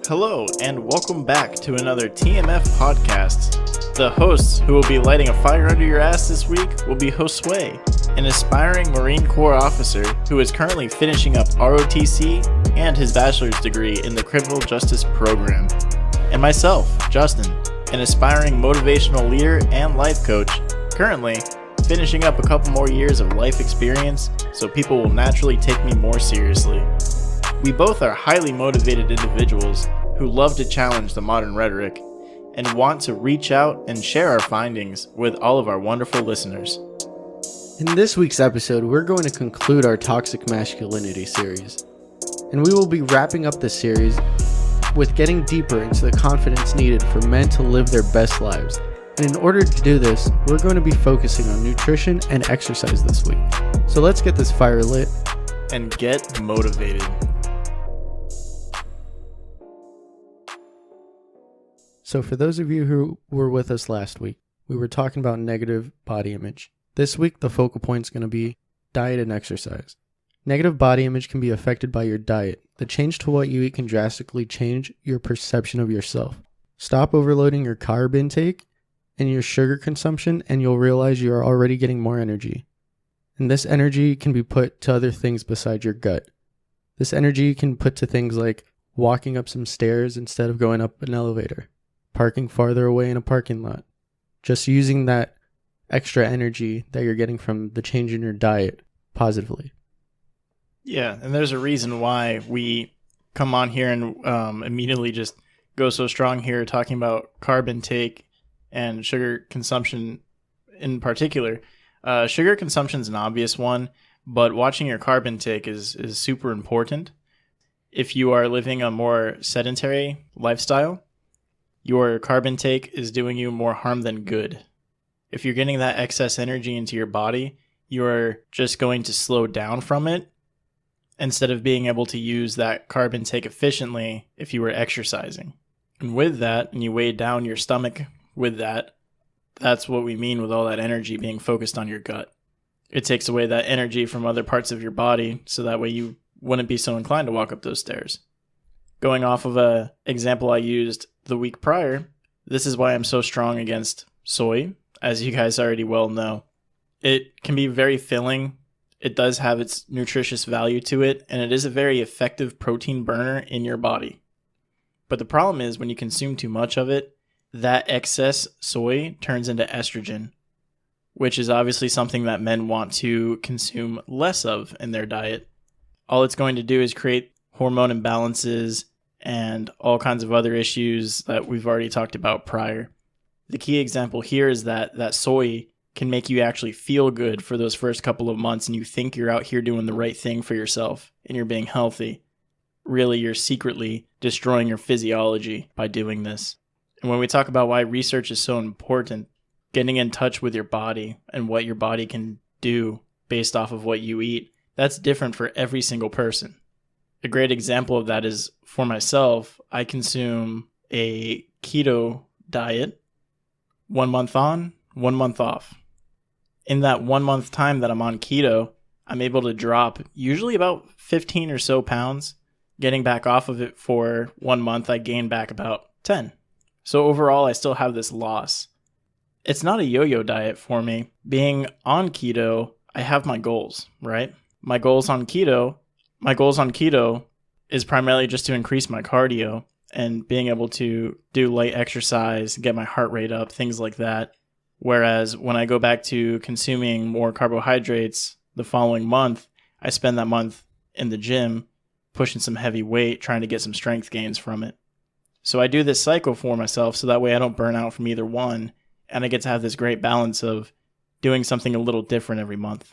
Hello, and welcome back to another TMF podcast. The hosts who will be lighting a fire under your ass this week will be Josue, an aspiring Marine Corps officer who is currently finishing up ROTC and his bachelor's degree in the Criminal Justice Program. And myself, Justin, an aspiring motivational leader and life coach, currently finishing up a couple more years of life experience so people will naturally take me more seriously. We both are highly motivated individuals who love to challenge the modern rhetoric and want to reach out and share our findings with all of our wonderful listeners. In this week's episode, we're going to conclude our Toxic Masculinity series, and we will be wrapping up this series with getting deeper into the confidence needed for men to live their best lives. And in order to do this, we're going to be focusing on nutrition and exercise this week. So let's get this fire lit and get motivated. So for those of you who were with us last week, we were talking about negative body image. This week, the focal point is going to be diet and exercise. Negative body image can be affected by your diet. The change to what you eat can drastically change your perception of yourself. Stop overloading your carb intake and your sugar consumption, and you'll realize you are already getting more energy. And this energy can be put to other things besides your gut. This energy can put to things like walking up some stairs instead of going up an elevator, parking farther away in a parking lot, just using that extra energy that you're getting from the change in your diet positively. Yeah, and there's a reason why we come on here and immediately just go so strong here talking about carb intake and sugar consumption in particular. Sugar consumption is an obvious one, but watching your carb intake is super important. If you are living a more sedentary lifestyle, your carb intake is doing you more harm than good. If you're getting that excess energy into your body, you're just going to slow down from it instead of being able to use that carb intake efficiently if you were exercising. And with that, and you weigh down your stomach with that, that's what we mean with all that energy being focused on your gut. It takes away that energy from other parts of your body, so that way you wouldn't be so inclined to walk up those stairs. Going off of an example I used the week prior, this is why I'm so strong against soy, as you guys already well know. It can be very filling. It does have its nutritious value to it, and it is a very effective protein burner in your body. But the problem is when you consume too much of it, that excess soy turns into estrogen, which is obviously something that men want to consume less of in their diet. All it's going to do is create hormone imbalances and all kinds of other issues that we've already talked about prior. The key example here is that soy can make you actually feel good for those first couple of months, and you think you're out here doing the right thing for yourself and you're being healthy. Really, you're secretly destroying your physiology by doing this. And when we talk about why research is so important, getting in touch with your body and what your body can do based off of what you eat, that's different for every single person. A great example of that is, for myself, I consume a keto diet, 1 month on, 1 month off. In that 1 month time that I'm on keto, I'm able to drop usually about 15 or so pounds. Getting back off of it for 1 month, I gain back about 10. So overall, I still have this loss. It's not a yo-yo diet for me. Being on keto, I have my goals, right? My goals on keto is primarily just to increase my cardio and being able to do light exercise, get my heart rate up, things like that. Whereas when I go back to consuming more carbohydrates the following month, I spend that month in the gym pushing some heavy weight, trying to get some strength gains from it. So I do this cycle for myself so that way I don't burn out from either one, and I get to have this great balance of doing something a little different every month.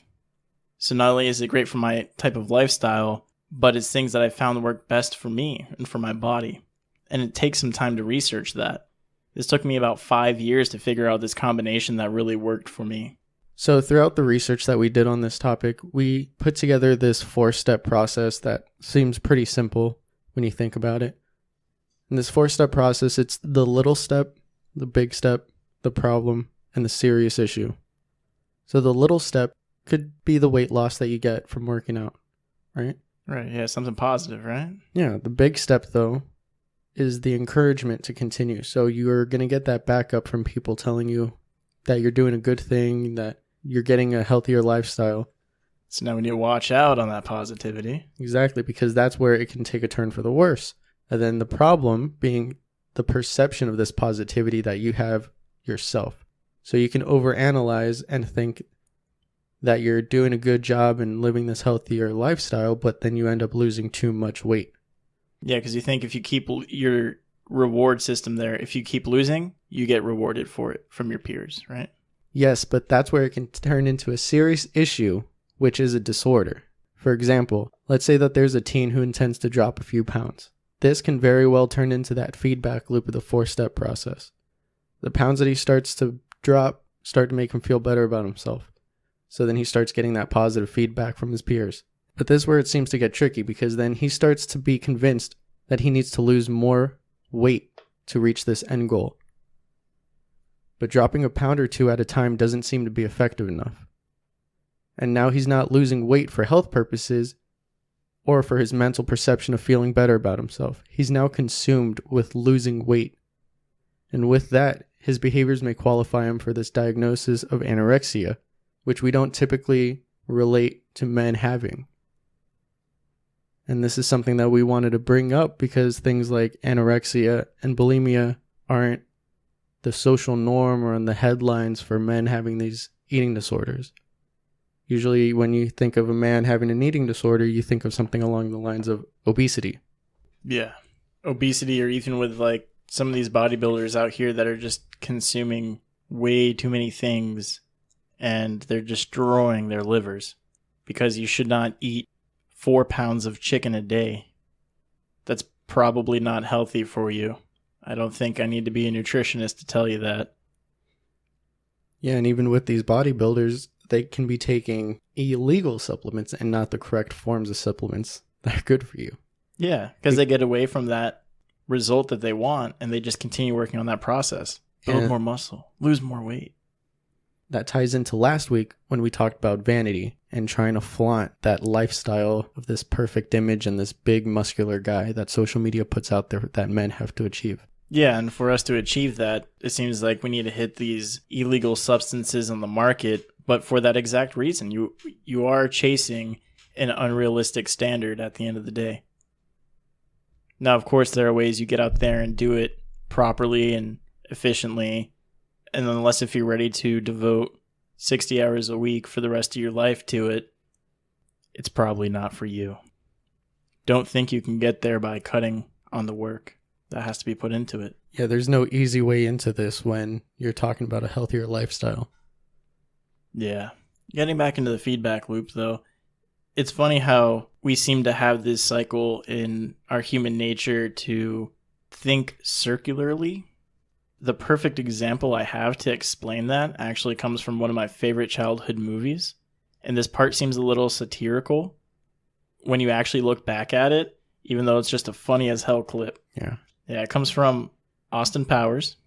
So not only is it great for my type of lifestyle, but it's things that I found work best for me and for my body. And it takes some time to research that. This took me about 5 years to figure out this combination that really worked for me. So throughout the research that we did on this topic, we put together this 4-step process that seems pretty simple when you think about it. In this 4-step process, it's the little step, the big step, the problem, and the serious issue. So the little step could be the weight loss that you get from working out, right? Right, yeah, something positive, right? Yeah, the big step, though, is the encouragement to continue. So you're going to get that backup from people telling you that you're doing a good thing, that you're getting a healthier lifestyle. So now we need to watch out on that positivity. Exactly, because that's where it can take a turn for the worse. And then the problem being the perception of this positivity that you have yourself. So you can overanalyze and think that you're doing a good job and living this healthier lifestyle, but then you end up losing too much weight. Yeah, because you think if you keep your reward system there, if you keep losing, you get rewarded for it from your peers, right? Yes, but that's where it can turn into a serious issue, which is a disorder. For example, let's say that there's a teen who intends to drop a few pounds. This can very well turn into that feedback loop of the 4-step process. The pounds that he starts to drop start to make him feel better about himself. So then he starts getting that positive feedback from his peers. But this is where it seems to get tricky, because then he starts to be convinced that he needs to lose more weight to reach this end goal. But dropping a pound or two at a time doesn't seem to be effective enough. And now he's not losing weight for health purposes or for his mental perception of feeling better about himself. He's now consumed with losing weight. And with that, his behaviors may qualify him for this diagnosis of anorexia, which we don't typically relate to men having. And this is something that we wanted to bring up because things like anorexia and bulimia aren't the social norm or in the headlines for men having these eating disorders. Usually when you think of a man having an eating disorder, you think of something along the lines of obesity. Yeah. Obesity, or even with like some of these bodybuilders out here that are just consuming way too many things and they're destroying their livers, because you should not eat 4 pounds of chicken a day. That's probably not healthy for you. I don't think I need to be a nutritionist to tell you that. Yeah, and even with these bodybuilders, they can be taking illegal supplements and not the correct forms of supplements that are good for you. Yeah, because they get away from that result that they want and they just continue working on that process. Build more muscle, lose more weight. That ties into last week when we talked about vanity and trying to flaunt that lifestyle of this perfect image and this big muscular guy that social media puts out there that men have to achieve. Yeah, and for us to achieve that, it seems like we need to hit these illegal substances on the market, but for that exact reason. You are chasing an unrealistic standard at the end of the day. Now, of course, there are ways you get out there and do it properly and efficiently, and unless if you're ready to devote 60 hours a week for the rest of your life to it, it's probably not for you. Don't think you can get there by cutting on the work that has to be put into it. Yeah, there's no easy way into this when you're talking about a healthier lifestyle. Yeah. Getting back into the feedback loop, though, it's funny how we seem to have this cycle in our human nature to think circularly. The perfect example I have to explain that actually comes from one of my favorite childhood movies. And this part seems a little satirical when you actually look back at it, even though it's just a funny as hell clip. Yeah. Yeah, it comes from Austin Powers,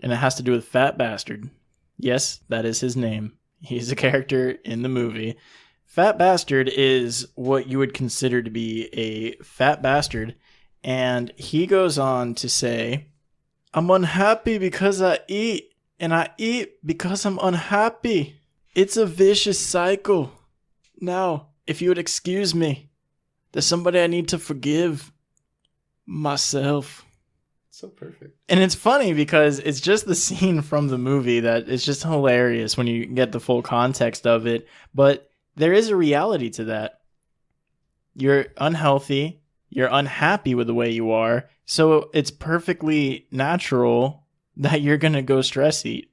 and it has to do with Fat Bastard. Yes, that is his name. He's a character in the movie. Fat Bastard is what you would consider to be a fat bastard, and he goes on to say, "I'm unhappy because I eat, and I eat because I'm unhappy. It's a vicious cycle. Now, if you would excuse me, there's somebody I need to forgive. Myself." So perfect. And it's funny because it's just the scene from the movie that is just hilarious when you get the full context of it. But there is a reality to that. You're unhealthy. You're unhappy with the way you are. So it's perfectly natural that you're going to go stress eat.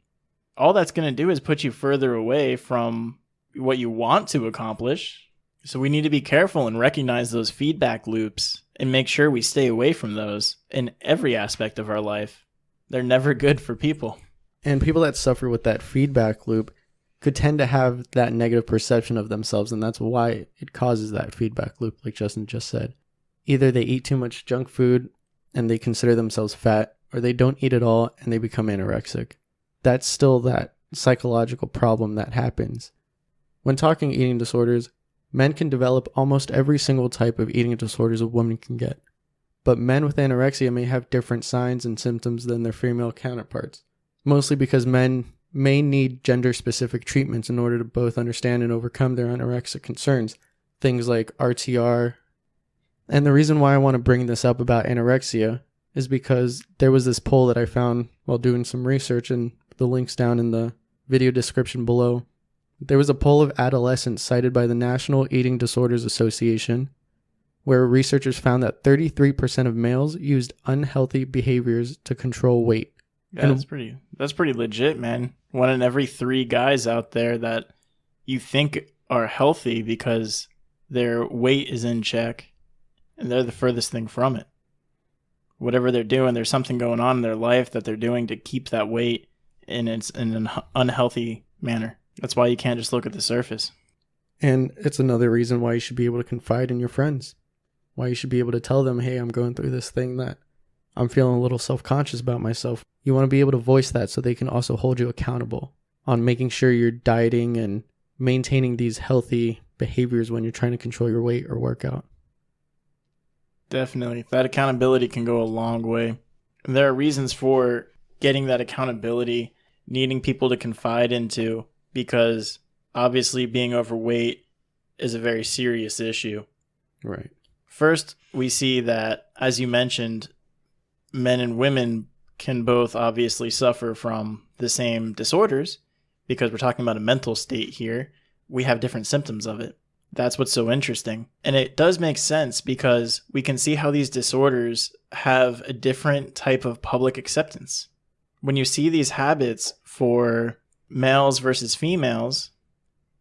All that's going to do is put you further away from what you want to accomplish. So we need to be careful and recognize those feedback loops and make sure we stay away from those in every aspect of our life. They're never good for people. And people that suffer with that feedback loop could tend to have that negative perception of themselves, and that's why it causes that feedback loop, like Justin just said. Either they eat too much junk food and they consider themselves fat, or they don't eat at all and they become anorexic. That's still that psychological problem that happens. When talking eating disorders, men can develop almost every single type of eating disorders a woman can get. but men with anorexia may have different signs and symptoms than their female counterparts, mostly because men may need gender-specific treatments in order to both understand and overcome their anorexic concerns, things like RTR. And the reason why I want to bring this up about anorexia is because there was this poll that I found while doing some research, and the link's down in the video description below. There was a poll of adolescents cited by the National Eating Disorders Association, where researchers found that 33% of males used unhealthy behaviors to control weight. Yeah, that's pretty legit, man. 1 in every 3 guys out there that you think are healthy because their weight is in check, and they're the furthest thing from it. Whatever they're doing, there's something going on in their life that they're doing to keep that weight in an unhealthy manner. That's why you can't just look at the surface. And it's another reason why you should be able to confide in your friends. Why you should be able to tell them, hey, I'm going through this thing that I'm feeling a little self-conscious about myself. You want to be able to voice that so they can also hold you accountable on making sure you're dieting and maintaining these healthy behaviors when you're trying to control your weight or workout. Definitely. That accountability can go a long way. And there are reasons for getting that accountability, needing people to confide into, because obviously being overweight is a very serious issue. Right. First, we see that, as you mentioned, men and women can both obviously suffer from the same disorders, because we're talking about a mental state here. We have different symptoms of it. That's what's so interesting. And it does make sense because we can see how these disorders have a different type of public acceptance. When you see these habits for males versus females,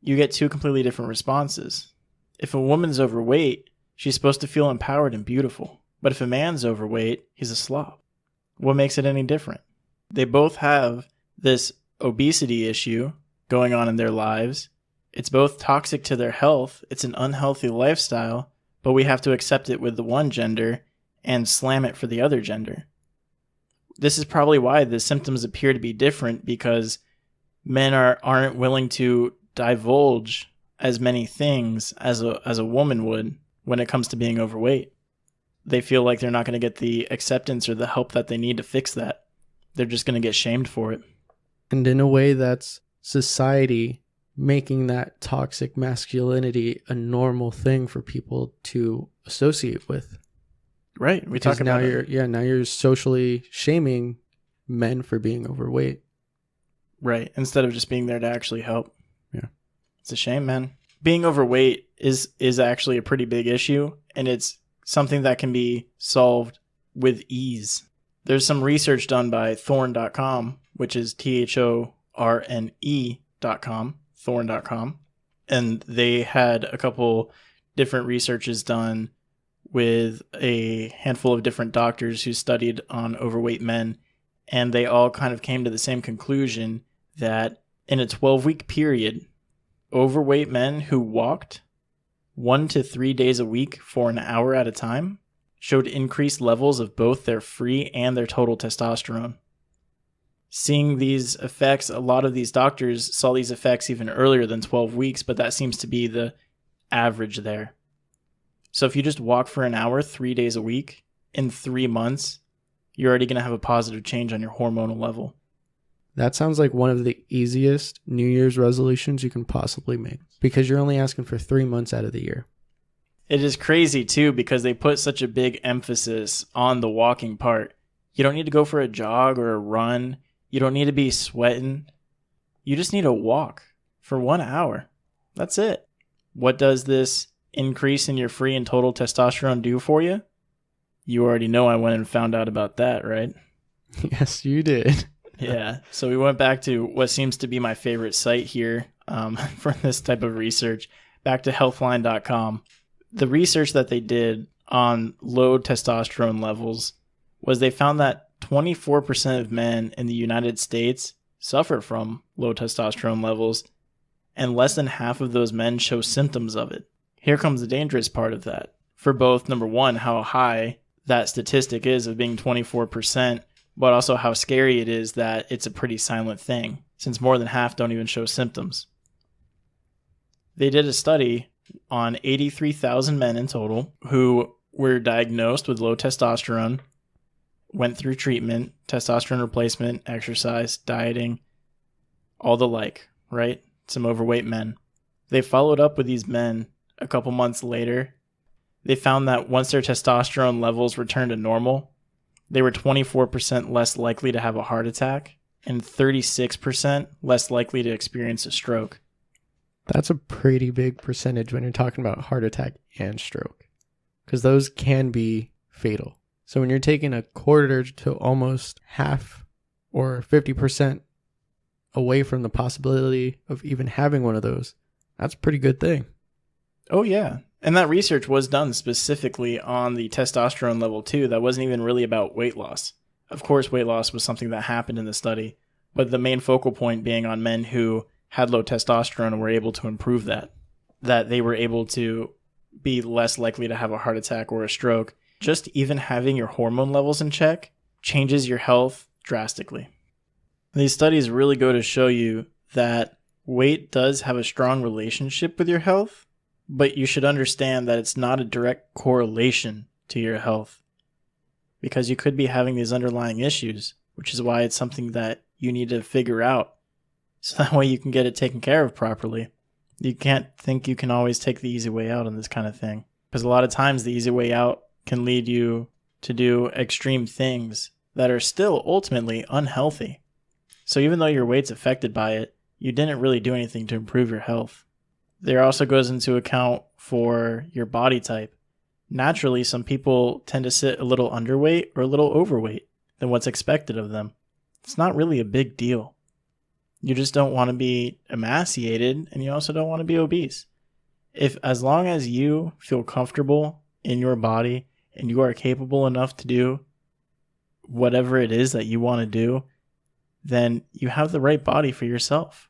you get 2 completely different responses. If a woman's overweight, she's supposed to feel empowered and beautiful. But if a man's overweight, he's a slob. What makes it any different? They both have this obesity issue going on in their lives. It's both toxic to their health. It's an unhealthy lifestyle, but we have to accept it with the one gender and slam it for the other gender. This is probably why the symptoms appear to be different, because men aren't willing to divulge as many things as a woman would when it comes to being overweight. They feel like they're not going to get the acceptance or the help that they need to fix that. They're just going to get shamed for it. And in a way, that's society making that toxic masculinity a normal thing for people to associate with. Right. We talk about now you're socially shaming men for being overweight. Right. Instead of just being there to actually help. Yeah. It's a shame, man. Being overweight is actually a pretty big issue, and it's something that can be solved with ease. There's some research done by thorn.com, which is THORNE.com, thorn.com. And they had a couple different researches done with a handful of different doctors who studied on overweight men. And they all kind of came to the same conclusion that in a 12-week period, overweight men who walked 1 to 3 days a week for an hour at a time showed increased levels of both their free and their total testosterone. Seeing these effects, a lot of these doctors saw these effects even earlier than 12 weeks, but that seems to be the average there. So if you just walk for an hour 3 days a week, in 3 months, you're already going to have a positive change on your hormonal level. That sounds like one of the easiest New Year's resolutions you can possibly make, because you're only asking for 3 months out of the year. It is crazy too, because they put such a big emphasis on the walking part. You don't need to go for a jog or a run. You don't need to be sweating. You just need to walk for 1 hour. That's it. What does this increase in your free and total testosterone do for you? You already know I went and found out about that, right? Yes, you did. Yeah. So we went back to what seems to be my favorite site here for this type of research, back to healthline.com. The research that they did on low testosterone levels was they found that 24% of men in the United States suffer from low testosterone levels, and less than half of those men show symptoms of it. Here comes the dangerous part of that. For both, number one, how high that statistic is of being 24%, but also how scary it is that it's a pretty silent thing, since more than half don't even show symptoms. They did a study on 83,000 men in total who were diagnosed with low testosterone, went through treatment, testosterone replacement, exercise, dieting, all the like, right? Some overweight men. They followed up with these men a couple months later. They found that once their testosterone levels returned to normal, they were 24% less likely to have a heart attack and 36% less likely to experience a stroke. That's a pretty big percentage when you're talking about heart attack and stroke, because those can be fatal. So when you're taking a quarter to almost half or 50% away from the possibility of even having one of those, that's a pretty good thing. Oh, yeah. And that research was done specifically on the testosterone level too. That wasn't even really about weight loss. Of course, weight loss was something that happened in the study, but the main focal point being on men who had low testosterone and were able to improve that they were able to be less likely to have a heart attack or a stroke. Just even having your hormone levels in check changes your health drastically. These studies really go to show you that weight does have a strong relationship with your health, but you should understand that it's not a direct correlation to your health, because you could be having these underlying issues, which is why it's something that you need to figure out so that way you can get it taken care of properly. You can't think you can always take the easy way out on this kind of thing, because a lot of times the easy way out can lead you to do extreme things that are still ultimately unhealthy. So even though your weight's affected by it, you didn't really do anything to improve your health. There also goes into account for your body type. Naturally, some people tend to sit a little underweight or a little overweight than what's expected of them. It's not really a big deal. You just don't want to be emaciated, and you also don't want to be obese. As long as you feel comfortable in your body and you are capable enough to do whatever it is that you want to do, then you have the right body for yourself.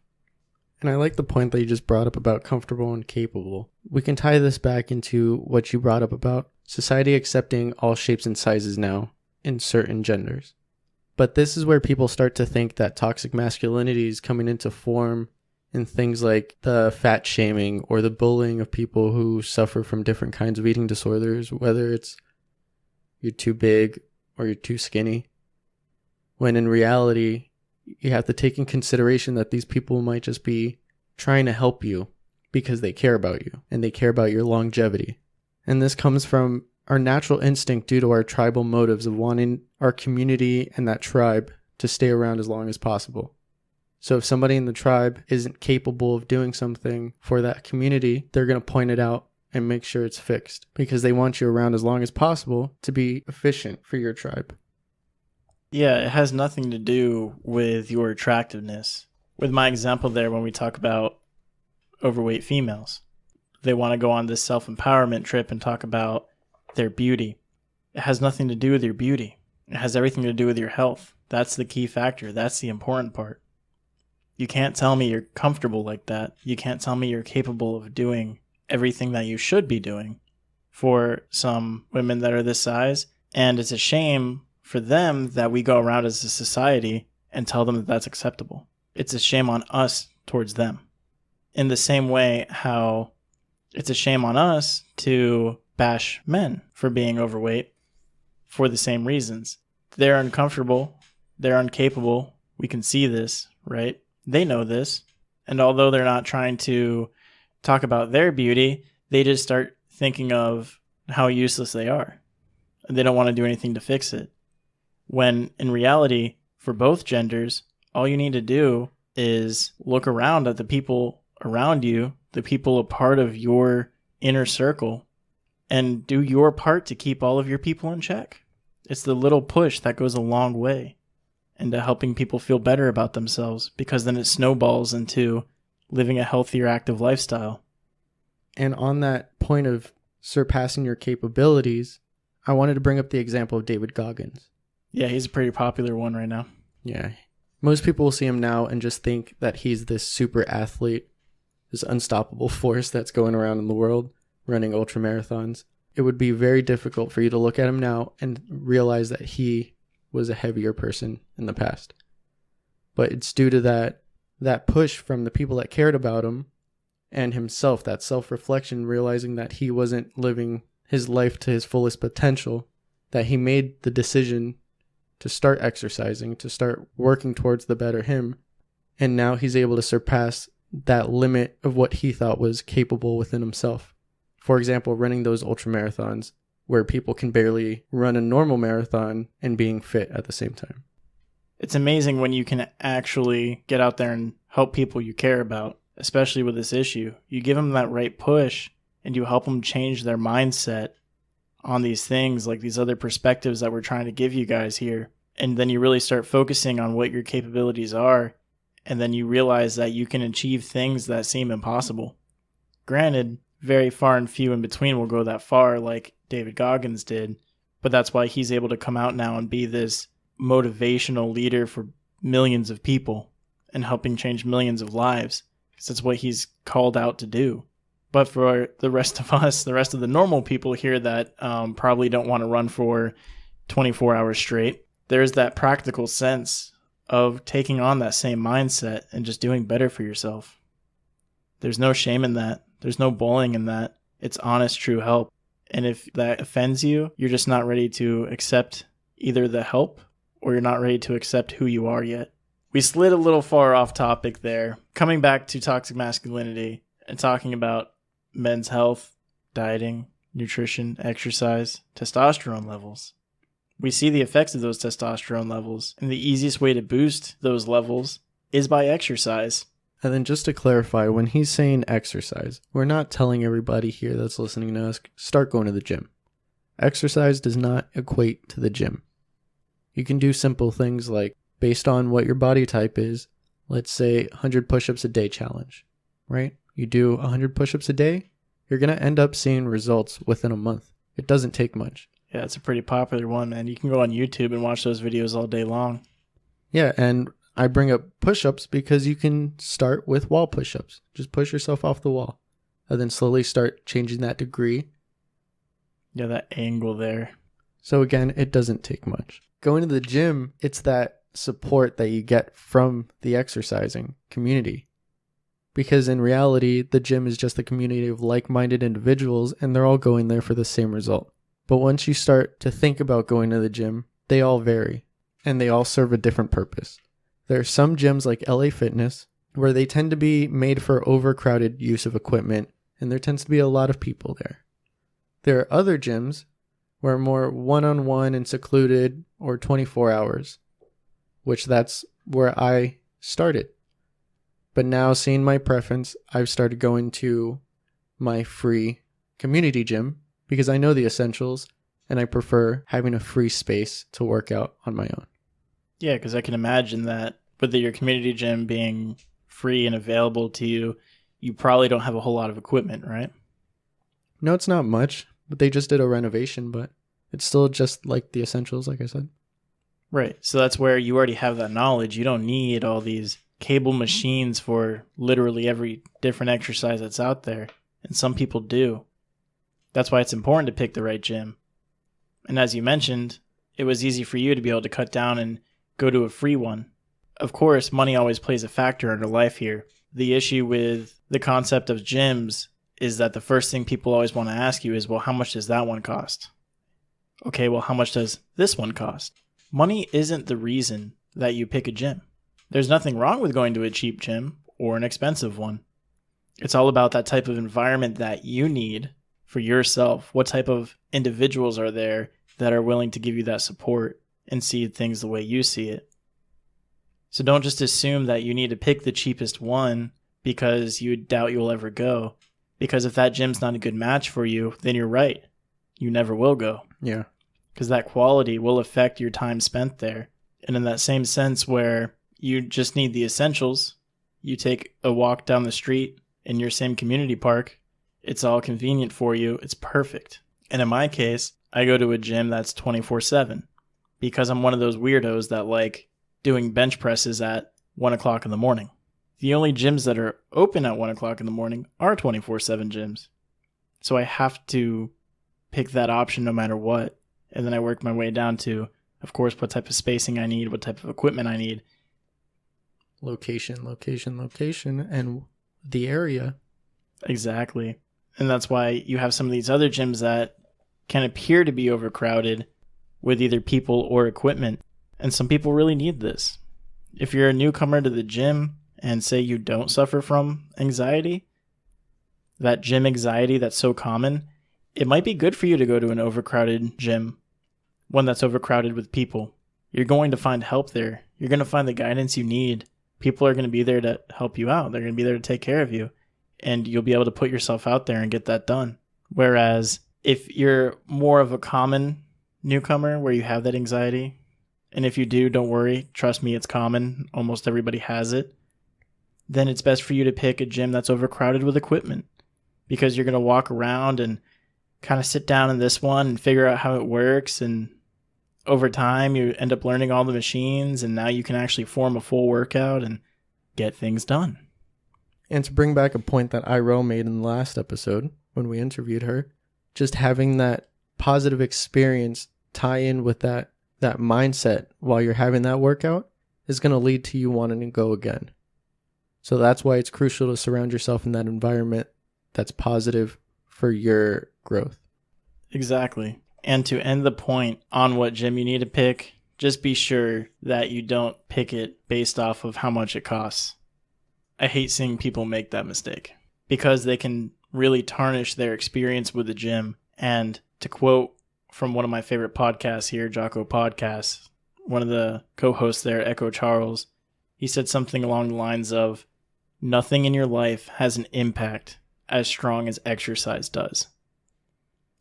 And I like the point that you just brought up about comfortable and capable. We can tie this back into what you brought up about society accepting all shapes and sizes now in certain genders. But this is where people start to think that toxic masculinity is coming into form in things like the fat shaming or the bullying of people who suffer from different kinds of eating disorders, whether it's you're too big or you're too skinny. When in reality, you have to take in consideration that these people might just be trying to help you because they care about you and they care about your longevity. And this comes from our natural instinct due to our tribal motives of wanting our community and that tribe to stay around as long as possible. So if somebody in the tribe isn't capable of doing something for that community, they're going to point it out and make sure it's fixed because they want you around as long as possible to be efficient for your tribe. Yeah, it has nothing to do with your attractiveness. With my example there, when we talk about overweight females, they want to go on this self-empowerment trip and talk about their beauty. It has nothing to do with your beauty. It has everything to do with your health. That's the key factor. That's the important part. You can't tell me you're comfortable like that. You can't tell me you're capable of doing everything that you should be doing for some women that are this size. And it's a shame for them that we go around as a society and tell them that that's acceptable. It's a shame on us towards them. In the same way how it's a shame on us to bash men for being overweight for the same reasons. They're uncomfortable. They're incapable. We can see this, right? They know this. And although they're not trying to talk about their beauty, they just start thinking of how useless they are. They don't want to do anything to fix it. When in reality, for both genders, all you need to do is look around at the people around you, the people a part of your inner circle, and do your part to keep all of your people in check. It's the little push that goes a long way into helping people feel better about themselves, because then it snowballs into living a healthier, active lifestyle. And on that point of surpassing your capabilities, I wanted to bring up the example of David Goggins. Yeah, he's a pretty popular one right now. Yeah. Most people will see him now and just think that he's this super athlete, this unstoppable force that's going around in the world, running ultra marathons. It would be very difficult for you to look at him now and realize that he was a heavier person in the past. But it's due to that push from the people that cared about him and himself, that self-reflection, realizing that he wasn't living his life to his fullest potential that he made the decision to start exercising, to start working towards the better him. And now he's able to surpass that limit of what he thought was capable within himself. For example, running those ultra marathons where people can barely run a normal marathon and being fit at the same time. It's amazing when you can actually get out there and help people you care about, especially with this issue. You give them that right push and you help them change their mindset on these things, like these other perspectives that we're trying to give you guys here. And then you really start focusing on what your capabilities are. And then you realize that you can achieve things that seem impossible. Granted, very far and few in between will go that far like David Goggins did, but that's why he's able to come out now and be this motivational leader for millions of people and helping change millions of lives, because that's what he's called out to do. But for the rest of us, the rest of the normal people here that probably don't want to run for 24 hours straight, there's that practical sense of taking on that same mindset and just doing better for yourself. There's no shame in that. There's no bullying in that. It's honest, true help. And if that offends you, you're just not ready to accept either the help or you're not ready to accept who you are yet. We slid a little far off topic there. Coming back to toxic masculinity and talking about men's health, dieting, nutrition, exercise, testosterone levels. We see the effects of those testosterone levels, and the easiest way to boost those levels is by exercise. And then just to clarify, when he's saying exercise, we're not telling everybody here that's listening to us, start going to the gym. Exercise does not equate to the gym. You can do simple things like, based on what your body type is, let's say 100 push-ups a day challenge, right? You do 100 push-ups a day, you're going to end up seeing results within a month. It doesn't take much. Yeah, it's a pretty popular one, man. You can go on YouTube and watch those videos all day long. Yeah, and I bring up push-ups because you can start with wall push-ups. Just push yourself off the wall and then slowly start changing that degree. Yeah, that angle there. So again, it doesn't take much. Going to the gym, it's that support that you get from the exercising community. Because in reality, the gym is just a community of like-minded individuals and they're all going there for the same result. But once you start to think about going to the gym, they all vary and they all serve a different purpose. There are some gyms like LA Fitness where they tend to be made for overcrowded use of equipment and there tends to be a lot of people there. There are other gyms where more one-on-one and secluded or 24 hours, which that's where I started. But now, seeing my preference, I've started going to my free community gym because I know the essentials and I prefer having a free space to work out on my own. Yeah, because I can imagine that with your community gym being free and available to you, you probably don't have a whole lot of equipment, right? No, it's not much, but they just did a renovation, but it's still just like the essentials, like I said. Right. So that's where you already have that knowledge. You don't need all these cable machines for literally every different exercise that's out there. And some people do. That's why it's important to pick the right gym. And as you mentioned, it was easy for you to be able to cut down and go to a free one. Of course, money always plays a factor in our life here. The issue with the concept of gyms is that the first thing people always want to ask you is, well, how much does that one cost? Okay, well, how much does this one cost? Money isn't the reason that you pick a gym. There's nothing wrong with going to a cheap gym or an expensive one. It's all about that type of environment that you need for yourself. What type of individuals are there that are willing to give you that support and see things the way you see it? So don't just assume that you need to pick the cheapest one because you doubt you'll ever go. Because if that gym's not a good match for you, then you're right. You never will go. Yeah. Because that quality will affect your time spent there. And in that same sense where you just need the essentials, you take a walk down the street in your same community park, it's all convenient for you, it's perfect. And in my case, I go to a gym that's 24/7 because I'm one of those weirdos that like doing bench presses at 1 o'clock in the morning. The only gyms that are open at 1 o'clock in the morning are 24/7 gyms. So I have to pick that option no matter what. And then I work my way down to, of course, what type of spacing I need, what type of equipment I need. Location, and the area. Exactly. And that's why you have some of these other gyms that can appear to be overcrowded with either people or equipment. And some people really need this. If you're a newcomer to the gym and say you don't suffer from anxiety, that gym anxiety that's so common, it might be good for you to go to an overcrowded gym, one that's overcrowded with people. You're going to find help there. You're going to find the guidance you need. People are going to be there to help you out. They're going to be there to take care of you. And you'll be able to put yourself out there and get that done. Whereas if you're more of a common newcomer where you have that anxiety, and if you do, don't worry. Trust me, it's common. Almost everybody has it. Then it's best for you to pick a gym that's overcrowded with equipment, because you're going to walk around and kind of sit down in this one and figure out how it works. And over time, you end up learning all the machines, and now you can actually form a full workout and get things done. And to bring back a point that Iro made in the last episode when we interviewed her, just having that positive experience tie in with that mindset while you're having that workout is going to lead to you wanting to go again. So that's why it's crucial to surround yourself in that environment that's positive for your growth. Exactly. And to end the point on what gym you need to pick, just be sure that you don't pick it based off of how much it costs. I hate seeing people make that mistake because they can really tarnish their experience with the gym. And to quote from one of my favorite podcasts here, Jocko Podcasts, one of the co-hosts there, Echo Charles, he said something along the lines of, nothing in your life has an impact as strong as exercise does.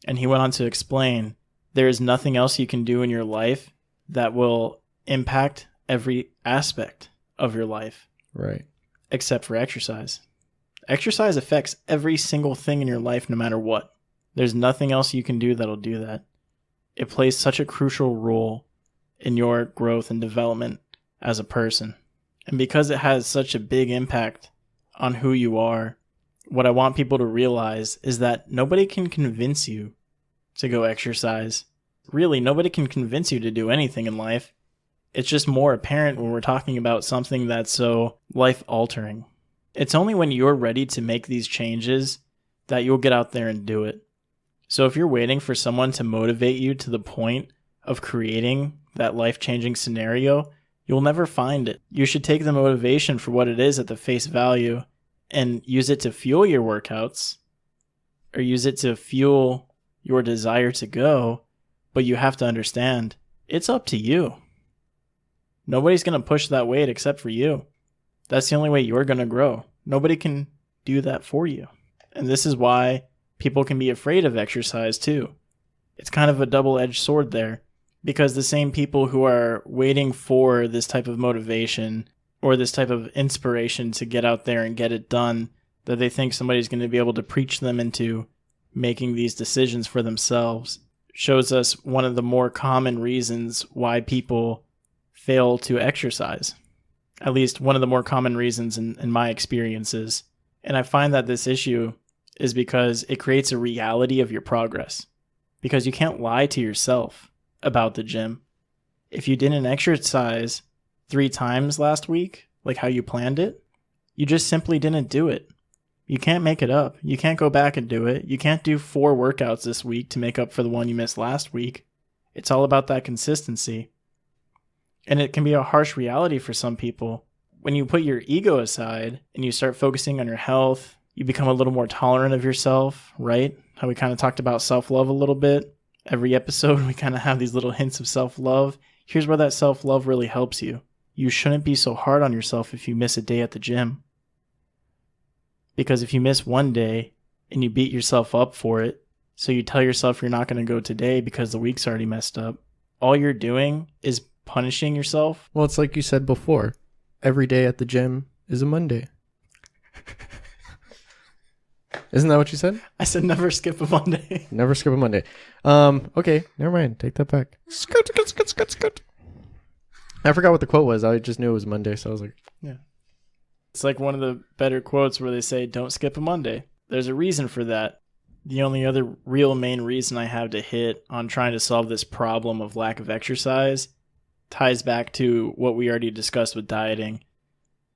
And he went on to explain, there is nothing else you can do in your life that will impact every aspect of your life. Right. Except for exercise. Exercise affects every single thing in your life no matter what. There's nothing else you can do that'll do that. It plays such a crucial role in your growth and development as a person. And because it has such a big impact on who you are, what I want people to realize is that nobody can convince you to go exercise. Really, nobody can convince you to do anything in life. It's just more apparent when we're talking about something that's so life-altering. It's only when you're ready to make these changes that you'll get out there and do it. So if you're waiting for someone to motivate you to the point of creating that life-changing scenario, you'll never find it. You should take the motivation for what it is at the face value and use it to fuel your workouts or use it to fuel your desire to go. But you have to understand, it's up to you. Nobody's going to push that weight except for you. That's the only way you're going to grow. Nobody can do that for you. And this is why people can be afraid of exercise too. It's kind of a double-edged sword there, because the same people who are waiting for this type of motivation or this type of inspiration to get out there and get it done, that they think somebody's going to be able to preach them into making these decisions for themselves, shows us one of the more common reasons why people fail to exercise. At least one of the more common reasons in my experiences. And I find that this issue is because it creates a reality of your progress. Because you can't lie to yourself about the gym. If you didn't exercise 3 times last week, like how you planned it, you just simply didn't do it. You can't make it up. You can't go back and do it. You can't do 4 workouts this week to make up for the one you missed last week. It's all about that consistency. And it can be a harsh reality for some people. When you put your ego aside and you start focusing on your health, you become a little more tolerant of yourself, right? How we kind of talked about self-love a little bit. Every episode, we kind of have these little hints of self-love. Here's where that self-love really helps you. You shouldn't be so hard on yourself if you miss a day at the gym. Because if you miss one day and you beat yourself up for it, so you tell yourself you're not going to go today because the week's already messed up, all you're doing is punishing yourself. Well, it's like you said before. Every day at the gym is a Monday. Isn't that what you said? I said never skip a Monday. Never skip a Monday. Okay, never mind. Take that back. Scoot. I forgot what the quote was. I just knew it was Monday, so I was like, yeah. It's like one of the better quotes where they say, don't skip a Monday. There's a reason for that. The only other real main reason I have to hit on trying to solve this problem of lack of exercise ties back to what we already discussed with dieting.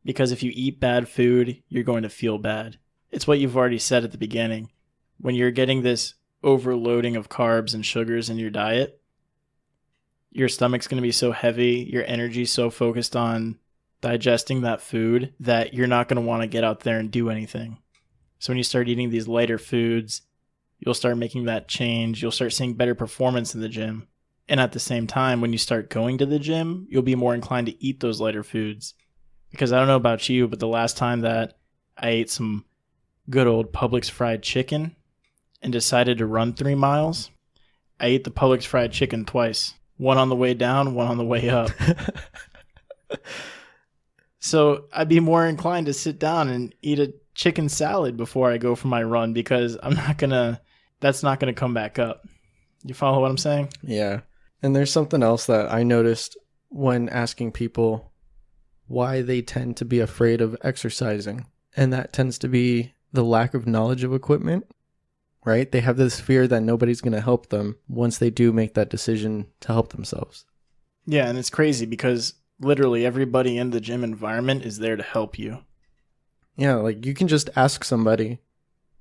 Because if you eat bad food, you're going to feel bad. It's what you've already said at the beginning. When you're getting this overloading of carbs and sugars in your diet, your stomach's going to be so heavy, your energy's so focused on digesting that food that you're not going to want to get out there and do anything. So when you start eating these lighter foods, you'll start making that change. You'll start seeing better performance in the gym. And at the same time, when you start going to the gym, you'll be more inclined to eat those lighter foods. Because I don't know about you, but the last time that I ate some good old Publix fried chicken and decided to run 3 miles, I ate the Publix fried chicken twice. One on the way down, one on the way up. So I'd be more inclined to sit down and eat a chicken salad before I go for my run because that's not going to come back up. You follow what I'm saying? Yeah. And there's something else that I noticed when asking people why they tend to be afraid of exercising. And that tends to be the lack of knowledge of equipment, right? They have this fear that nobody's going to help them once they do make that decision to help themselves. Yeah, and it's crazy because literally everybody in the gym environment is there to help you. Yeah, like you can just ask somebody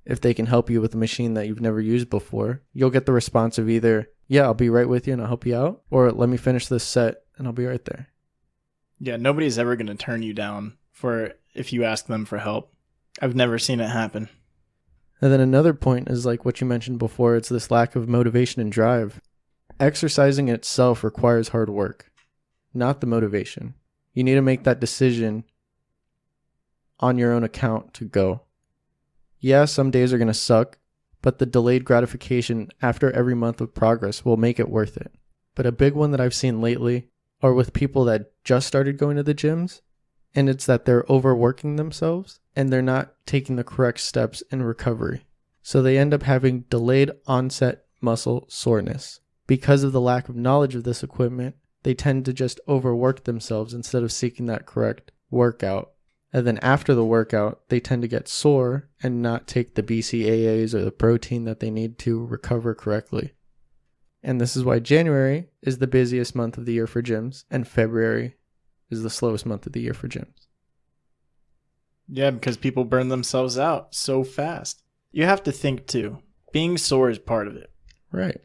if they can help you with a machine that you've never used before. You'll get the response of either, yeah, I'll be right with you and I'll help you out, or let me finish this set and I'll be right there. Yeah, nobody's ever going to turn you down if you ask them for help. I've never seen it happen. And then another point is like what you mentioned before, it's this lack of motivation and drive. Exercising itself requires hard work, not the motivation. You need to make that decision on your own account to go. Yeah, some days are going to suck, but the delayed gratification after every month of progress will make it worth it. But a big one that I've seen lately are with people that just started going to the gyms, and it's that they're overworking themselves and they're not taking the correct steps in recovery. So they end up having delayed onset muscle soreness. Because of the lack of knowledge of this equipment, they tend to just overwork themselves instead of seeking that correct workout. And then after the workout, they tend to get sore and not take the BCAAs or the protein that they need to recover correctly. And this is why January is the busiest month of the year for gyms, and February is the slowest month of the year for gyms. Yeah, because people burn themselves out so fast. You have to think too. Being sore is part of it. Right.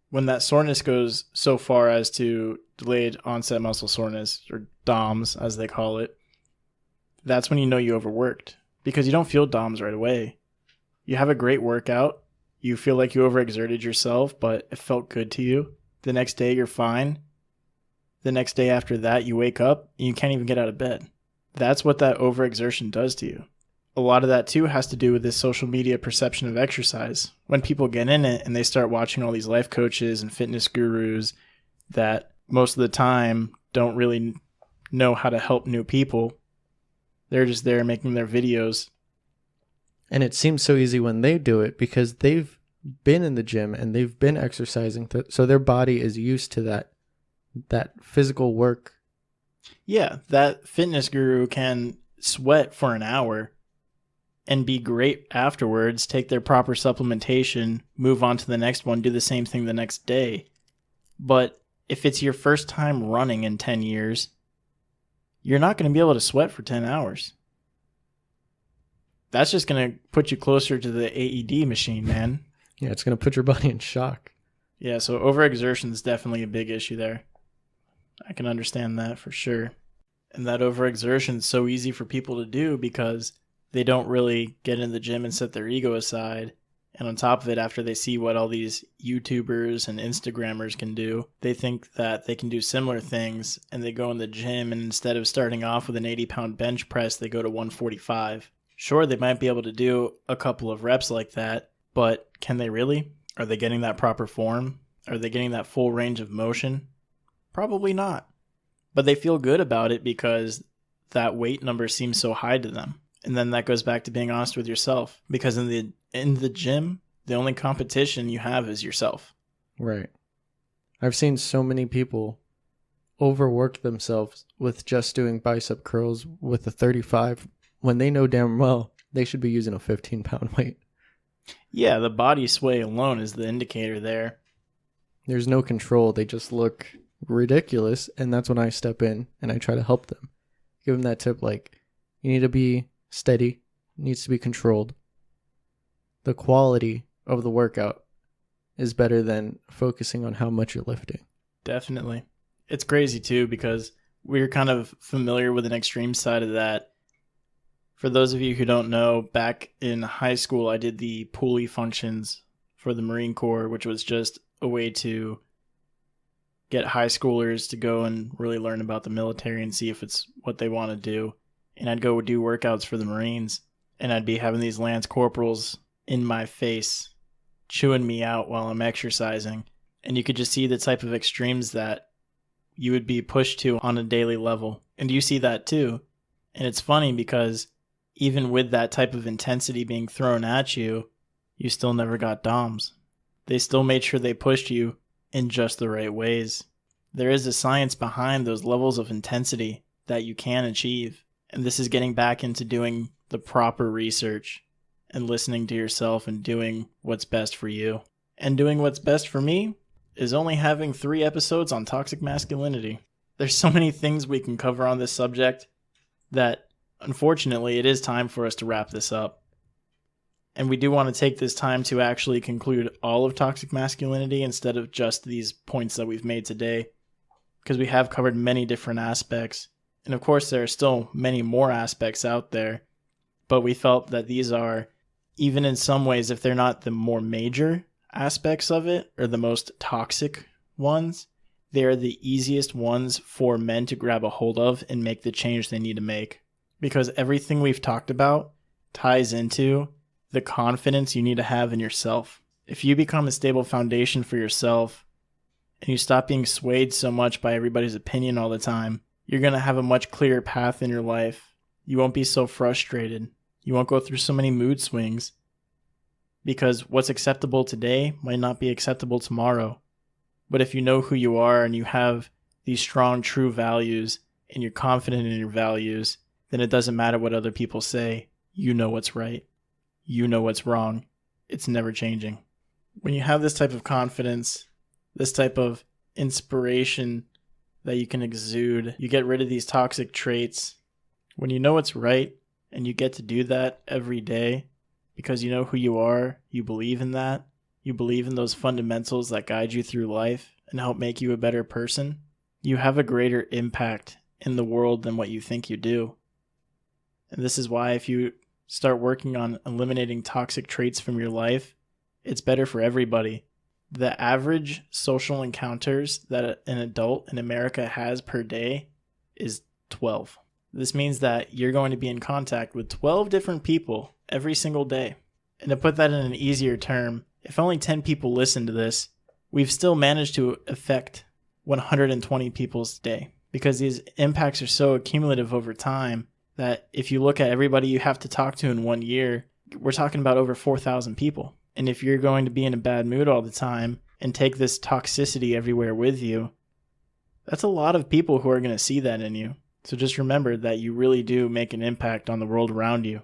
When that soreness goes so far as to delayed onset muscle soreness, or DOMS as they call it, that's when you know you overworked. Because you don't feel DOMS right away. You have a great workout. You feel like you overexerted yourself, but it felt good to you. The next day, you're fine. The next day after that, you wake up and you can't even get out of bed. That's what that overexertion does to you. A lot of that, too, has to do with this social media perception of exercise. When people get in it and they start watching all these life coaches and fitness gurus that most of the time don't really know how to help new people, they're just there making their videos. And it seems so easy when they do it because they've been in the gym and they've been exercising. So their body is used to that physical work. Yeah, that fitness guru can sweat for an hour and be great afterwards, take their proper supplementation, move on to the next one, do the same thing the next day. But if it's your first time running in 10 years, you're not going to be able to sweat for 10 hours. That's just going to put you closer to the AED machine, man. Yeah, it's going to put your body in shock. Yeah, so overexertion is definitely a big issue there. I can understand that for sure. And that overexertion is so easy for people to do because they don't really get in the gym and set their ego aside. And on top of it, after they see what all these YouTubers and Instagrammers can do, they think that they can do similar things, and they go in the gym, and instead of starting off with an 80-pound bench press, they go to 145. Sure, they might be able to do a couple of reps like that, but can they really? Are they getting that proper form? Are they getting that full range of motion? Probably not. But they feel good about it because that weight number seems so high to them. And then that goes back to being honest with yourself. Because in the gym, the only competition you have is yourself. Right. I've seen so many people overwork themselves with just doing bicep curls with a 35 when they know damn well they should be using a 15-pound weight. Yeah, the body sway alone is the indicator there. There's no control. They just look ridiculous. And that's when I step in and I try to help them. Give them that tip like, you need to be steady. It needs to be controlled. The quality of the workout is better than focusing on how much you're lifting. Definitely. It's crazy too because we're kind of familiar with an extreme side of that. For those of you who don't know, back in high school, I did the pulley functions for the Marine Corps, which was just a way to get high schoolers to go and really learn about the military and see if it's what they want to do. And I'd go do workouts for the Marines, and I'd be having these lance corporals in my face chewing me out while I'm exercising. And you could just see the type of extremes that you would be pushed to on a daily level. And you see that too. And it's funny because even with that type of intensity being thrown at you, you still never got DOMs. They still made sure they pushed you in just the right ways. There is a science behind those levels of intensity that you can achieve. And this is getting back into doing the proper research and listening to yourself and doing what's best for you. And doing what's best for me is only having 3 episodes on toxic masculinity. There's so many things we can cover on this subject that, unfortunately, it is time for us to wrap this up. And we do want to take this time to actually conclude all of toxic masculinity instead of just these points that we've made today, because we have covered many different aspects. And of course, there are still many more aspects out there, but we felt that these are, even in some ways, if they're not the more major aspects of it or the most toxic ones, they're the easiest ones for men to grab a hold of and make the change they need to make. Because everything we've talked about ties into the confidence you need to have in yourself. If you become a stable foundation for yourself and you stop being swayed so much by everybody's opinion all the time, you're going to have a much clearer path in your life. You won't be so frustrated. You won't go through so many mood swings, because what's acceptable today might not be acceptable tomorrow. But if you know who you are and you have these strong, true values and you're confident in your values, then it doesn't matter what other people say. You know what's right. You know what's wrong. It's never changing. When you have this type of confidence, this type of inspiration that you can exude, you get rid of these toxic traits. When you know what's right and you get to do that every day because you know who you are, you believe in that, you believe in those fundamentals that guide you through life and help make you a better person, you have a greater impact in the world than what you think you do. And this is why if you start working on eliminating toxic traits from your life, it's better for everybody. The average social encounters that an adult in America has per day is 12. This means that you're going to be in contact with 12 different people every single day. And to put that in an easier term, if only 10 people listen to this, we've still managed to affect 120 people's day, because these impacts are so accumulative over time that if you look at everybody you have to talk to in 1 year, we're talking about over 4,000 people. And if you're going to be in a bad mood all the time and take this toxicity everywhere with you, that's a lot of people who are going to see that in you. So just remember that you really do make an impact on the world around you.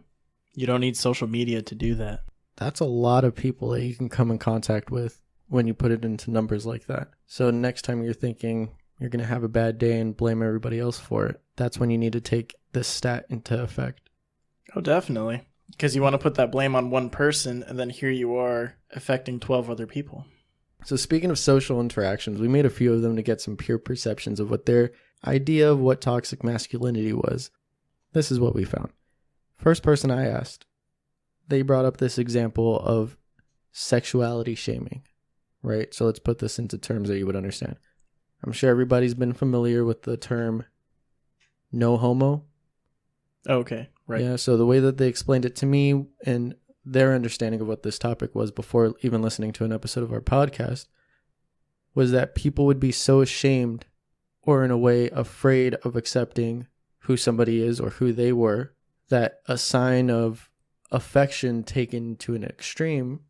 You don't need social media to do that. That's a lot of people that you can come in contact with when you put it into numbers like that. So next time you're thinking you're going to have a bad day and blame everybody else for it, that's when you need to take this stat into effect. Oh, definitely. Because you want to put that blame on one person, and then here you are affecting 12 other people. So speaking of social interactions, we made a few of them to get some pure perceptions of what their idea of what toxic masculinity was. This is what we found. First person I asked, they brought up this example of sexuality shaming, right? So let's put this into terms that you would understand. I'm sure everybody's been familiar with the term no homo. Okay, right. Yeah, so the way that they explained it to me and their understanding of what this topic was before even listening to an episode of our podcast was that people would be so ashamed or in a way afraid of accepting who somebody is or who they were that a sign of affection taken to an extreme,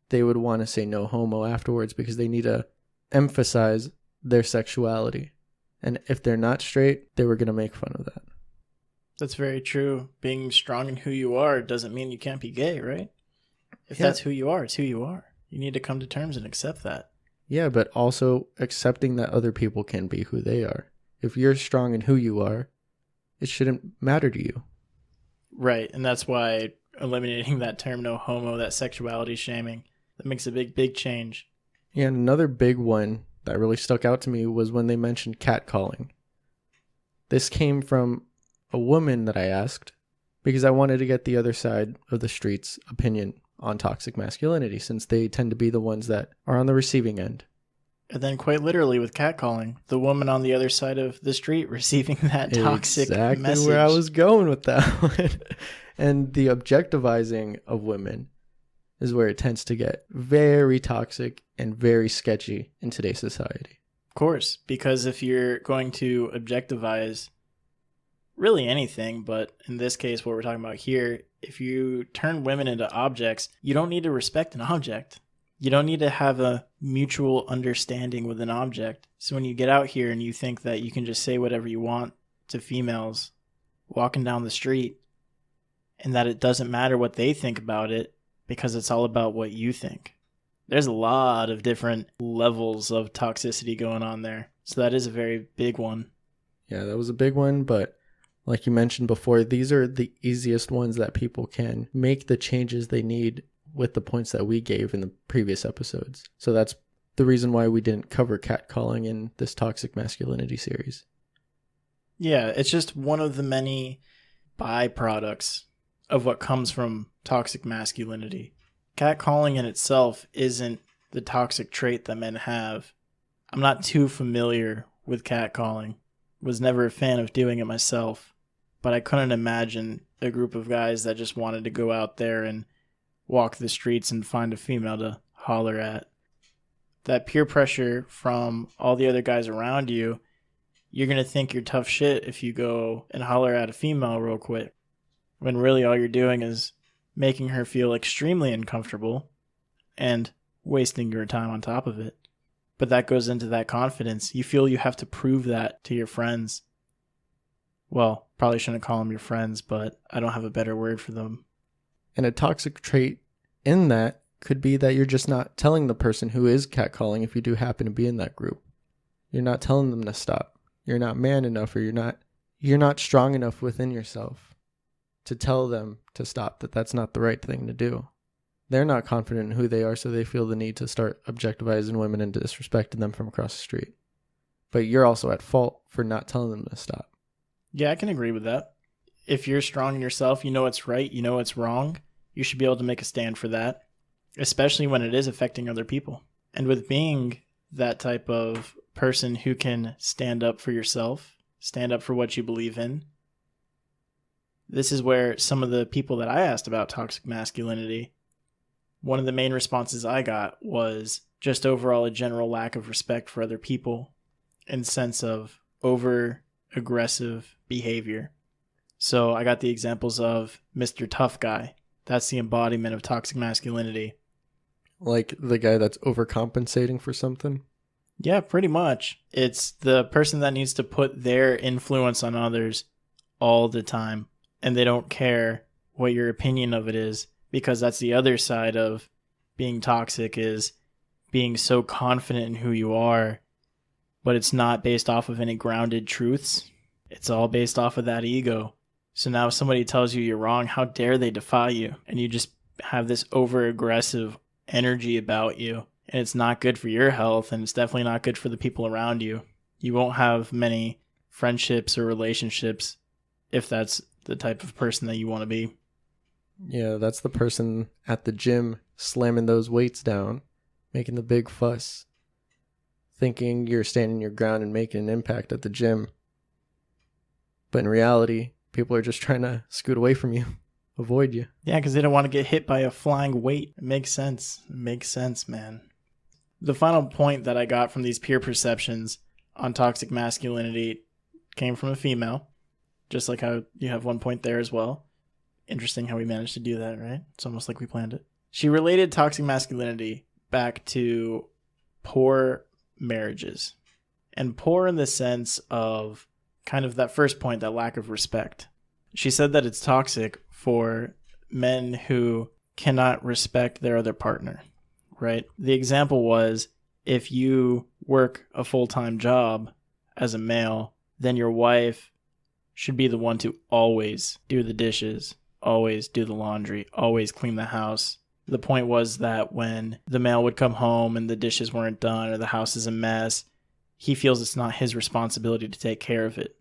they would want to say no homo afterwards because they need to emphasize their sexuality. And if they're not straight, they were going to make fun of that. That's very true. Being strong in who you are doesn't mean you can't be gay, right? If that's who you are, it's who you are. You need to come to terms and accept that. Yeah, but also accepting that other people can be who they are. If you're strong in who you are, it shouldn't matter to you. Right, and that's why eliminating that term no homo, that sexuality shaming, that makes a big, big change. Yeah, and another big one that really stuck out to me was when they mentioned catcalling. This came from a woman that I asked because I wanted to get the other side of the street's opinion on toxic masculinity, since they tend to be the ones that are on the receiving end. And then quite literally with catcalling, the woman on the other side of the street receiving that toxic exactly message. Where I was going with that one. And the objectivizing of women is where it tends to get very toxic and very sketchy in today's society. Of course, because if you're going to objectivize really anything, but in this case, what we're talking about here, if you turn women into objects, you don't need to respect an object. You don't need to have a mutual understanding with an object. So when you get out here and you think that you can just say whatever you want to females walking down the street, and that it doesn't matter what they think about it because it's all about what you think. There's a lot of different levels of toxicity going on there. So that is a very big one. Yeah, that was a big one, but like you mentioned before, these are the easiest ones that people can make the changes they need with the points that we gave in the previous episodes. So that's the reason why we didn't cover catcalling in this toxic masculinity series. Yeah, it's just one of the many byproducts of what comes from toxic masculinity. Catcalling in itself isn't the toxic trait that men have. I'm not too familiar with catcalling. Was never a fan of doing it myself, but I couldn't imagine a group of guys that just wanted to go out there and walk the streets and find a female to holler at. That peer pressure from all the other guys around you, you're going to think you're tough shit if you go and holler at a female real quick, when really all you're doing is making her feel extremely uncomfortable and wasting your time on top of it. But that goes into that confidence. You feel you have to prove that to your friends. Well, probably shouldn't call them your friends, but I don't have a better word for them. And a toxic trait in that could be that you're just not telling the person who is catcalling, if you do happen to be in that group. You're not telling them to stop. You're not man enough, or you're not strong enough within yourself to tell them to stop, that that's not the right thing to do. They're not confident in who they are, so they feel the need to start objectivizing women and disrespecting them from across the street. But you're also at fault for not telling them to stop. Yeah, I can agree with that. If you're strong in yourself, you know what's right, you know what's wrong, you should be able to make a stand for that, especially when it is affecting other people. And with being that type of person who can stand up for yourself, stand up for what you believe in, this is where some of the people that I asked about toxic masculinity, one of the main responses I got was just overall a general lack of respect for other people and sense of over-aggressive behavior. So I got the examples of Mr. Tough Guy. That's the embodiment of toxic masculinity. Like the guy that's overcompensating for something? Yeah, pretty much. It's the person that needs to put their influence on others all the time, and they don't care what your opinion of it is, because that's the other side of being toxic, is being so confident in who you are, but it's not based off of any grounded truths. It's all based off of that ego. So now if somebody tells you you're wrong, how dare they defy you? And you just have this over-aggressive energy about you. And it's not good for your health, and it's definitely not good for the people around you. You won't have many friendships or relationships if that's the type of person that you want to be. Yeah, that's the person at the gym slamming those weights down, making the big fuss, thinking you're standing your ground and making an impact at the gym. But in reality, people are just trying to scoot away from you, avoid you. Yeah, because they don't want to get hit by a flying weight. It makes sense. It makes sense, man. The final point that I got from these peer perceptions on toxic masculinity came from a female, just like how you have one point there as well. Interesting how we managed to do that, right? It's almost like we planned it. She related toxic masculinity back to poor marriages. And poor in the sense of kind of that first point, that lack of respect. She said that it's toxic for men who cannot respect their other partner, right? The example was, if you work a full-time job as a male, then your wife should be the one to always do the dishes, always do the laundry, always clean the house, The point was that when the male would come home and the dishes weren't done or the house is a mess, he feels it's not his responsibility to take care of it.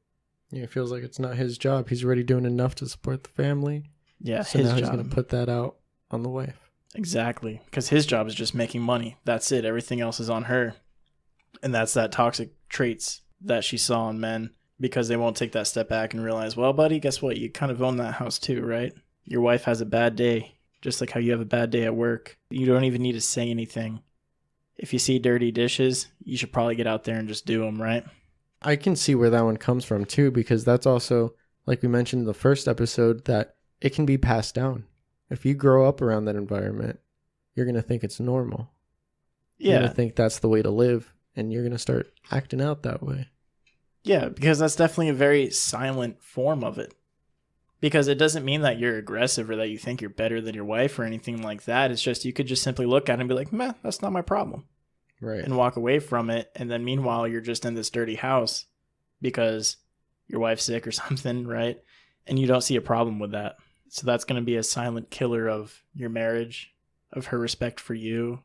Yeah, it feels like it's not his job. He's already doing enough to support the family. Yeah, so his now job. He's going to put that out on the wife. Exactly, because his job is just making money. That's it. Everything else is on her. And that's that toxic traits that she saw in men, because they won't take that step back and realize, well, buddy, guess what? You kind of own that house too, right? Your wife has a bad day, just like how you have a bad day at work. You don't even need to say anything. If you see dirty dishes, you should probably get out there and just do them, right? I can see where that one comes from too, because that's also, like we mentioned in the first episode, that it can be passed down. If you grow up around that environment, you're going to think it's normal. Yeah. You're going to think that's the way to live, and you're going to start acting out that way. Yeah, because that's definitely a very silent form of it. Because it doesn't mean that you're aggressive or that you think you're better than your wife or anything like that. It's just you could just simply look at it and be like, meh, that's not my problem. Right. And walk away from it. And then meanwhile, you're just in this dirty house because your wife's sick or something, right? And you don't see a problem with that. So that's going to be a silent killer of your marriage, of her respect for you,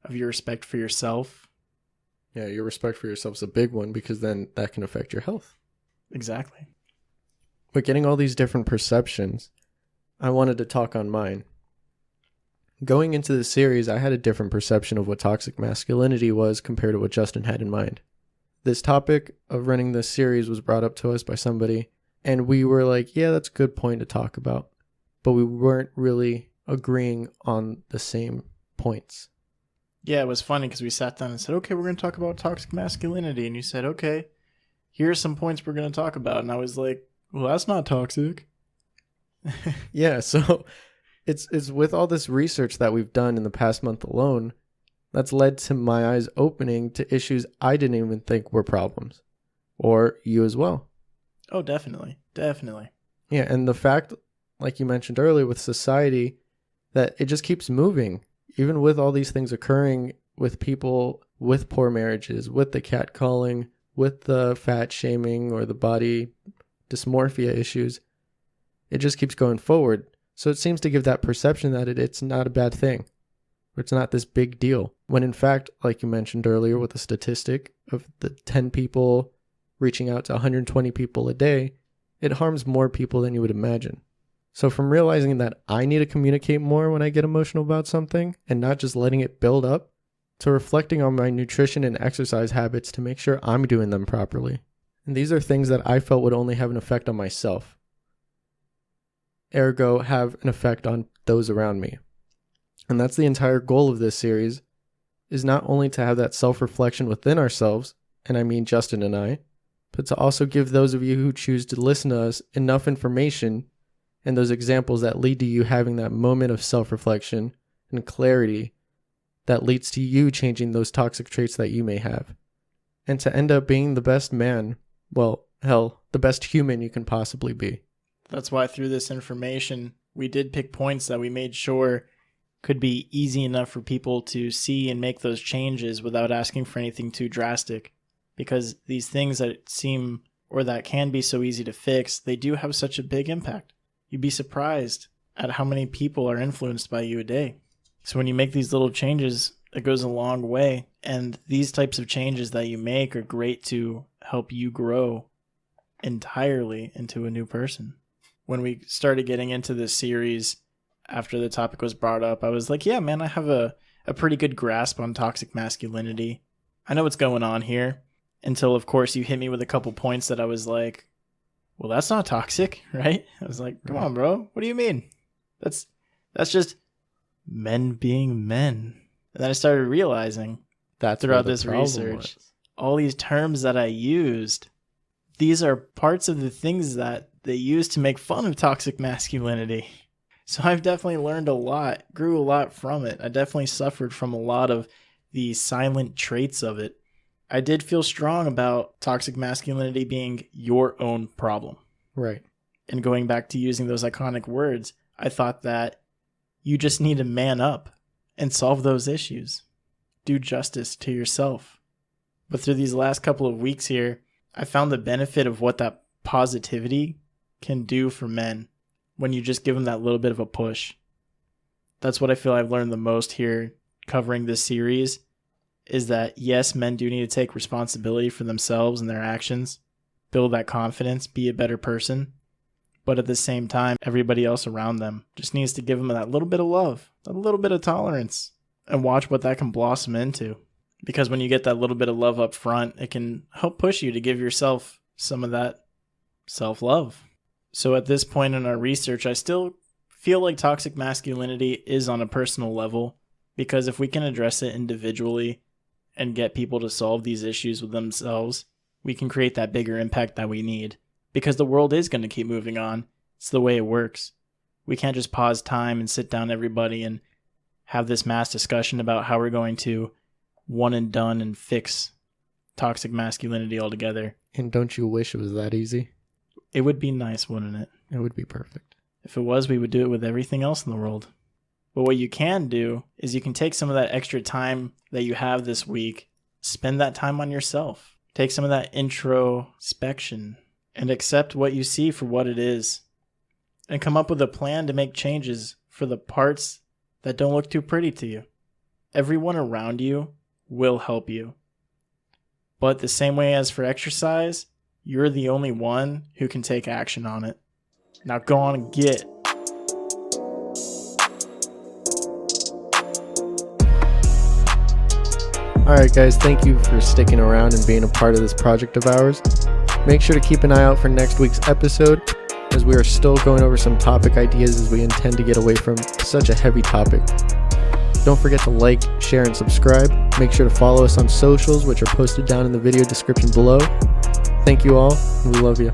of your respect for yourself. Yeah, your respect for yourself is a big one, because then that can affect your health. Exactly. But getting all these different perceptions, I wanted to talk on mine. Going into the series, I had a different perception of what toxic masculinity was compared to what Justin had in mind. This topic of running this series was brought up to us by somebody, and we were like, yeah, that's a good point to talk about. But we weren't really agreeing on the same points. Yeah, it was funny because we sat down and said, okay, we're going to talk about toxic masculinity. And you said, okay, here are some points we're going to talk about. And I was like, well, that's not toxic. Yeah, so it's with all this research that we've done in the past month alone, that's led to my eyes opening to issues I didn't even think were problems. Or you as well. Oh, definitely. Definitely. Yeah, and the fact, like you mentioned earlier, with society, that it just keeps moving. Even with all these things occurring with people with poor marriages, with the catcalling, with the fat shaming or the body dysmorphia issues, it just keeps going forward. So it seems to give that perception that it's not a bad thing. It's not this big deal. When in fact, like you mentioned earlier with the statistic of the 10 people reaching out to 120 people a day, it harms more people than you would imagine. So from realizing that I need to communicate more when I get emotional about something and not just letting it build up, to reflecting on my nutrition and exercise habits to make sure I'm doing them properly. And these are things that I felt would only have an effect on myself. Ergo, have an effect on those around me. And that's the entire goal of this series, is not only to have that self-reflection within ourselves, and I mean Justin and I, but to also give those of you who choose to listen to us enough information and those examples that lead to you having that moment of self-reflection and clarity that leads to you changing those toxic traits that you may have. And to end up being the best man, well, hell, the best human you can possibly be. That's why through this information, we did pick points that we made sure could be easy enough for people to see and make those changes without asking for anything too drastic. Because these things that seem or that can be so easy to fix, they do have such a big impact. You'd be surprised at how many people are influenced by you a day. So when you make these little changes, it goes a long way. And these types of changes that you make are great to help you grow entirely into a new person. When we started getting into this series, after the topic was brought up, I was like, yeah, man, I have a pretty good grasp on toxic masculinity. I know what's going on here. Until, of course, you hit me with a couple points that I was like, well, that's not toxic, right? I was like, come on, bro. What do you mean? That's just men being men. And then I started realizing That's throughout this research, all these terms that I used, these are parts of the things that they use to make fun of toxic masculinity. So I've definitely learned a lot, grew a lot from it. I definitely suffered from a lot of the silent traits of it. I did feel strong about toxic masculinity being your own problem. Right. And going back to using those iconic words, I thought that you just need to man up and solve those issues. Do justice to yourself. But through these last couple of weeks here, I found the benefit of what that positivity can do for men when you just give them that little bit of a push. That's what I feel I've learned the most here covering this series, is that yes, men do need to take responsibility for themselves and their actions, build that confidence, be a better person. But at the same time, everybody else around them just needs to give them that little bit of love, a little bit of tolerance, and watch what that can blossom into. Because when you get that little bit of love up front, it can help push you to give yourself some of that self-love. So at this point in our research, I still feel like toxic masculinity is on a personal level, because if we can address it individually and get people to solve these issues with themselves, we can create that bigger impact that we need. Because the world is going to keep moving on. It's the way it works. We can't just pause time and sit down everybody and have this mass discussion about how we're going to one and done and fix toxic masculinity altogether. And don't you wish it was that easy? It would be nice, wouldn't it? It would be perfect. If it was, we would do it with everything else in the world. But what you can do is you can take some of that extra time that you have this week, spend that time on yourself. Take some of that introspection and accept what you see for what it is, and come up with a plan to make changes for the parts that don't look too pretty to you. Everyone around you will help you. But the same way as for exercise, you're the only one who can take action on it. Now go on and get. Alright guys, thank you for sticking around and being a part of this project of ours. Make sure to keep an eye out for next week's episode, as we are still going over some topic ideas as we intend to get away from such a heavy topic. Don't forget to like, share, and subscribe. Make sure to follow us on socials, which are posted down in the video description below. Thank you all, and we love you.